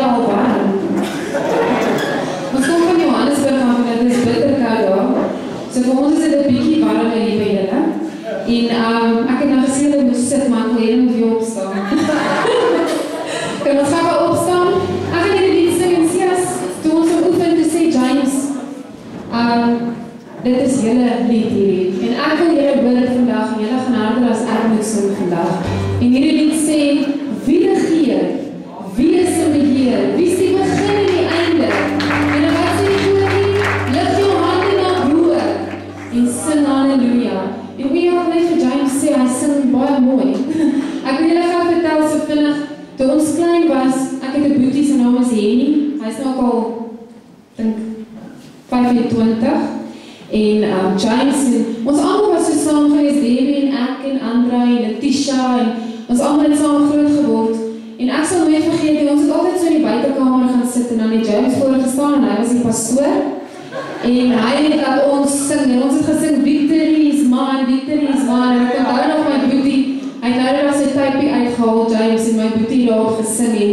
julle al warm? Ons kom van Johannesburg af en dit is bitter koud daar. So vir ons is dit 'n bietjie warmer hier by julle. En ek het nou gesê dat moes sit, maar ek wil hier moet weer opstaan. Kan ons gou opstaan? Ek gaan hierdie lied sing en sê as toe ons oefen te sê James. Dit is julle lied hierdie. En ek wil julle bid vandag en julle gaan harder as ek moet sing vandag. En hierdie lied sê, wie regeer? Wie is in beheer? Wie is die begin en die einde? En wat sê die koning? Lig jou hande na bo en sing halleluja. En wie ook net vir James sê, hy sing baie mooi. Ek wil julle gaan vertel so vinnig, toe ons klein was, ek het 'n boetie, sy naam is Henny. Hy is nou ook al, dink 25. En James en ons almal was so saam gewees, Debbie en ek en Andra en Letitia en ons almal het saam groot geword. En ek sal nooit vergeet, ons het altyd so in die buitekamer gaan sit en dan het James voorgestaan en hy was die pastoor. En hy het laat ons sing en ons het gesing Victory is mine, Victory is mine. En ek onthou nog my boetie, hy het nou net sy typie uitgehaal, James, en my boetie daar gesing en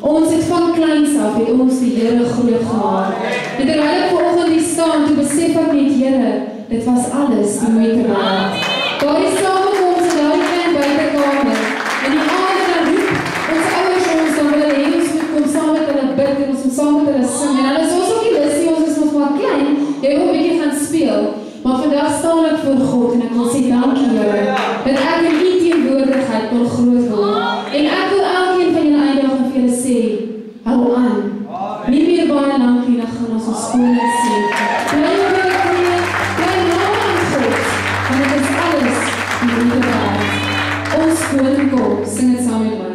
ons het van kleins af, het ons die Here groot gemaak. En terwyl ek vanoggend hier staan, toe besef ek net, Here, dit was alles die moeite werd. Daar is samekoms in daai klein buitekamer. En die aand dan roep ons ouers ons, dan wil hulle ons moet kom saam met hulle bid en ons moet saam met hulle sing. En dan is ons ook nie lusie, ons is nog maar klein, jy wil 'n bietjie gaan speel. Maar vandag staan ek voor God en ek wil sê dankie Here, dat ek in U teenwoordigheid kon groot word. En ek wil elkeen van julle eindig en vir julle sê, hou aan. Nie meer baie lank nie, dan gaan ons ons koning sien. Bly op julle knieë, bly naam aan God, want dit is alles die moeite werd. Ons koning kom, sing het saam met my.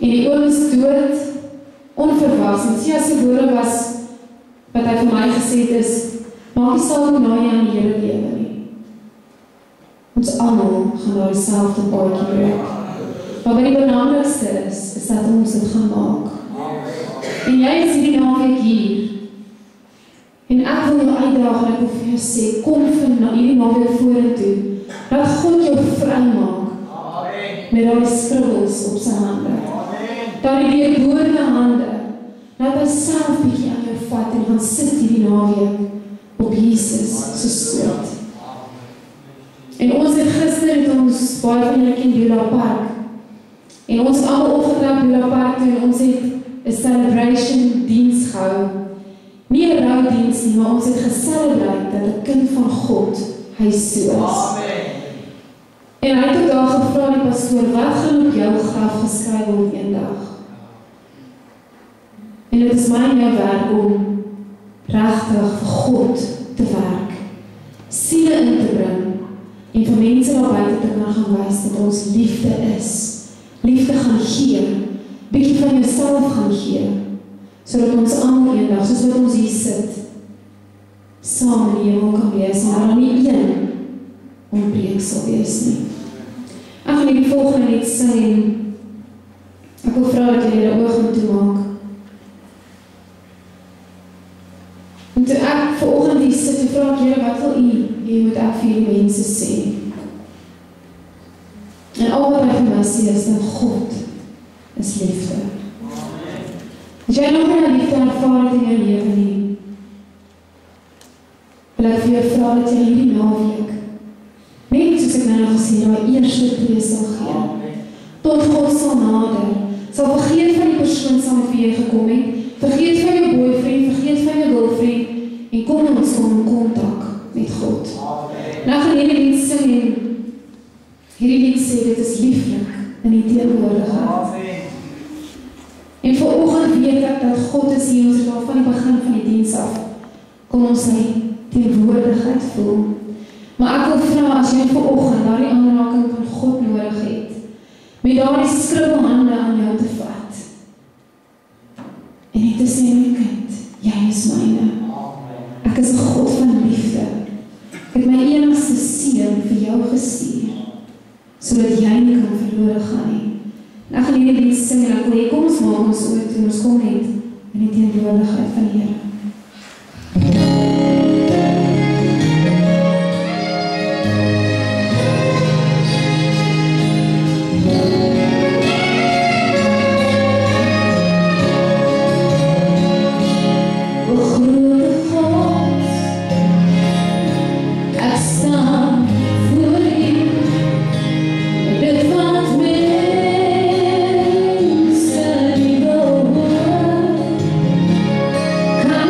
En die oom is dood, onverwags. En sy as die woorde was, wat hy vir my gesê het is, maak die saak na jy aan die Here lewe nie. Ons almal gaan daar dieselfde paadjie breek. Maar wat die belangrikste is dat ons dit gaan maak. En jy is hierdie naweek hier. En ek wil jou uitdaag en ek wil vir jou sê, kom van hierdie naweek vorentoe, dat God jou vry maak. Met al die skribbels op sy hande. Dat die deurboorde hande, dat hy self bietjie aan jou vat en gaan sit hierdie naweek op Jesus se skoot. En ons het gister het ons baie van julle ken Beulah Park. En ons almal opgetrap Beulah Park toe en ons het 'n celebration diens gehou. Nie 'n roudiens nie, maar ons het geselebreer dat 'n kind van God huis toe is. En hy het ook daar gevra die pastoor, wat gaan op jou graf geskryf word eendag? En dit is my en jou werk om regtig vir God te werk, siele in te bring en vir mense daar buite te kan gaan wys dat ons liefde is. Liefde gaan gee, bietjie van jouself gaan gee, sodat ons almal eendag, soos wat ons hier sit, saam in die hemel kan wees en daar nie een ontbreek sal wees nie. Ek gaan die volgende lied sing en ek wil vra dat jy die oog moet toemaak. En toe ek vanoggend hier sit, toe vra ek Here, wat wil U moet ek vir die mense sê? En al wat hy vir my sê is dat God is liefde. As jy nog nie liefde ervaar het in jou lewe nie, wil ek vir jou vra dat jy hierdie naweek, net soos ek nou gesê, die eerste tree sal gee, tot God sal nader, sal vergeet van die persoon saam met wie jy gekom het, vergeet van jou boyfriend, vergeet van jou girlfriend, en kom ons kom in kontak met God. Nou gaan hierdie lied sing en hierdie lied sê, dit is lieflik in die teenwoordigheid. En vanoggend weet ek dat God is hier, ons het al van die begin van die diens af, kom ons sy teenwoordigheid voel. Maar ek wil vra, as jy vanoggend daar die aanraking van God nodig het, met daar die skribbelhande aan jou te vat, en net te sê, my kind, jy is myne. Ek is 'n God van liefde. Ek het my enigste seun vir jou gestuur, sodat jy nie kan verlore gaan nie. En ek gaan hierdie lied sing en ek wil kom ons maak ons oor toe, ons kom net in die teenwoordigheid van die Here. Come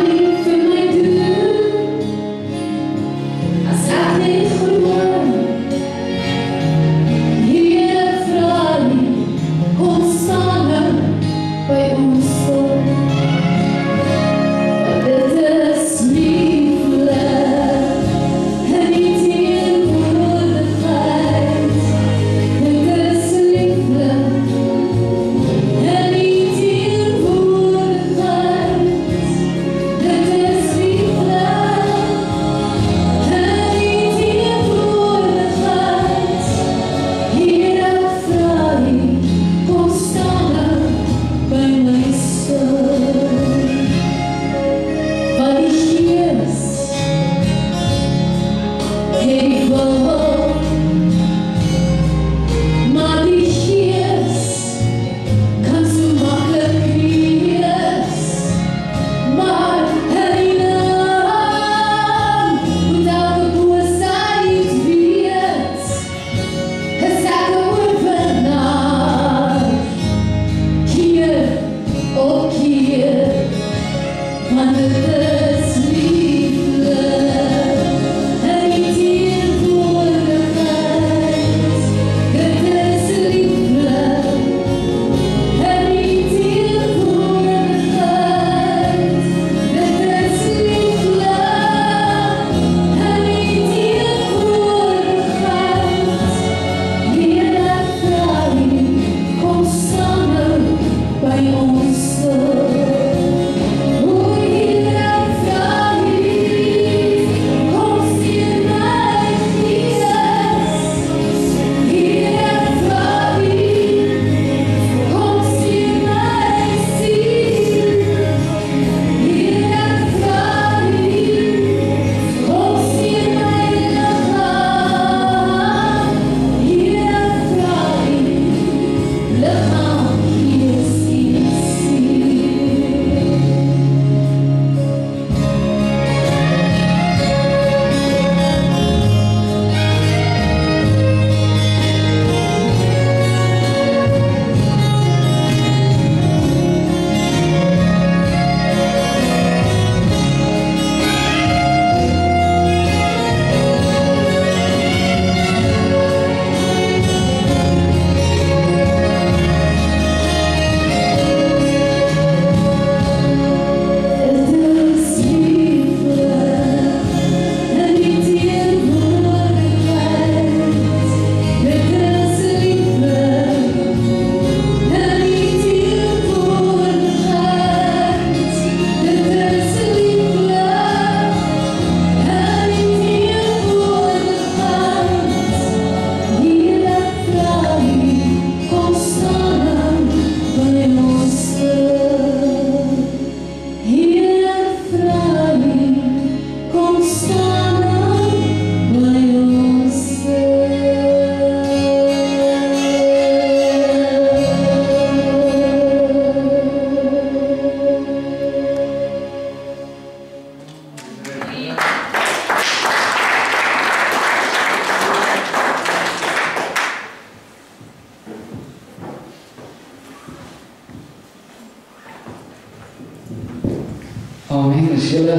Amen. Is julle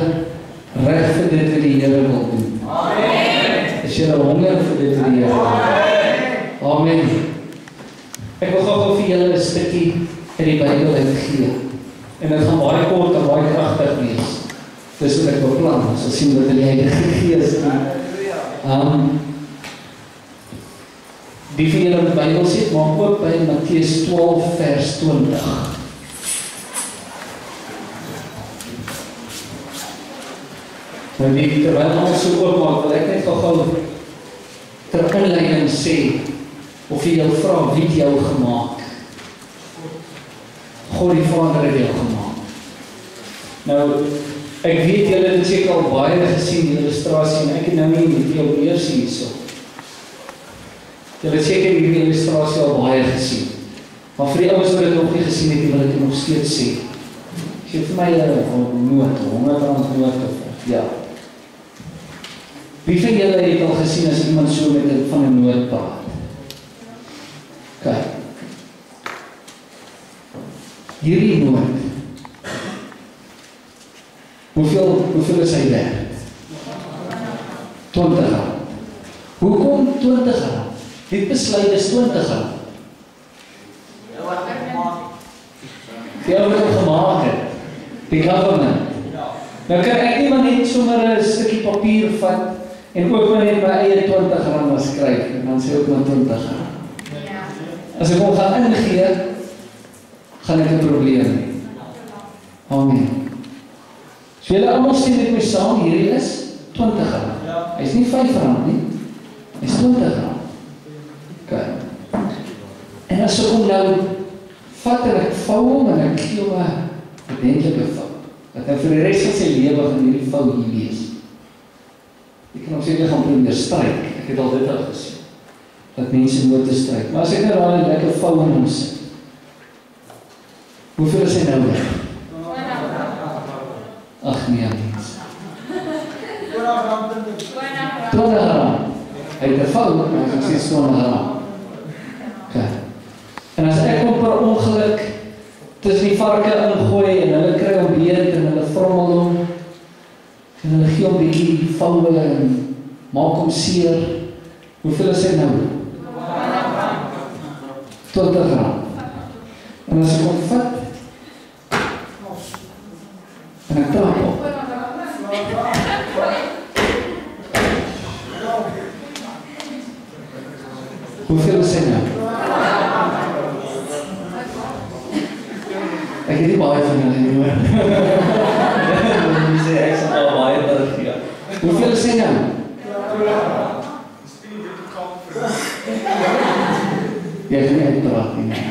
reg vir dit wat die Here wil doen? Amen. Is julle honger vir dit wat die Here wil doen? Amen. Ek wil gou vir julle 'n stukkie uit die Bybel uitgee. En dit gaan baie kort en baie kragtig wees. Dis wat ek beplan. Ons sal sien wat die Heilige Gees doen. Die vir julle die Bybel sê, maak oop by Matteus 12 vers 20. Nou terwyl ons so oopmaak, wil ek net gou ter inleiding sê, of jy jou vra, wie het jou gemaak? God die Vader het jou gemaak. Nou, ek weet julle het seker al baie gesien, die illustrasie, en ek het nou nie met jou weer sien hierso. Julle het seker die illustrasie al baie gesien. Maar vir die ouens wat dit nog nie gesien het, wil ek dit nog steeds sê. As jy vir my noot, R100 of ja. Wie van julle het al gesien as iemand so met van 'n noot praat? Kyk. Hierdie noot. Hoeveel is hy werd? R20. Hoekom R20? Dit besluit is R20. Die ou wat gemaak het. Die government. Nou kan ek nie maar net sommer 'n stukkie papier vat en ook maar net my eie R20 skryf en dan sê ook maar R20. As ek hom gaan ingee, gaan ek 'n probleem hê. Amen. So julle almal sien dit my saam, hierdie is R20. Hy is nie R5 nie. Hy is R20. Okay. En as ek hom nou vat en ek vou hom en ek gee hom 'n bedenklike vou. Dat hy vir die res van sy lewe gaan hierdie vou hier wees. Ek kan ook sê, jy gaan probeer stryk. Ek het al dit al gesien. Dat mense note stryk. Maar as ek nou daar 'n lekker vou in hom sit, hoeveel is hy nou weg? Ag nee, mense. R20. Hy het 'n vou, maar ek sê R20. Okay. En as ek hom per ongeluk tussen die varke ingooi en hulle kry hom beet en hulle vrommel hom en hulle gee hom bietjie voue en maak hom seer, hoeveel is hy nou? R20. En as ek hom vat en ek trap op, hoeveel is hy nou? Ek het nie baie van julle nie hoor. Jy sê ek sal al baie terug. Hoeveel is hy nou? Jy gaan nie uitpraat nie.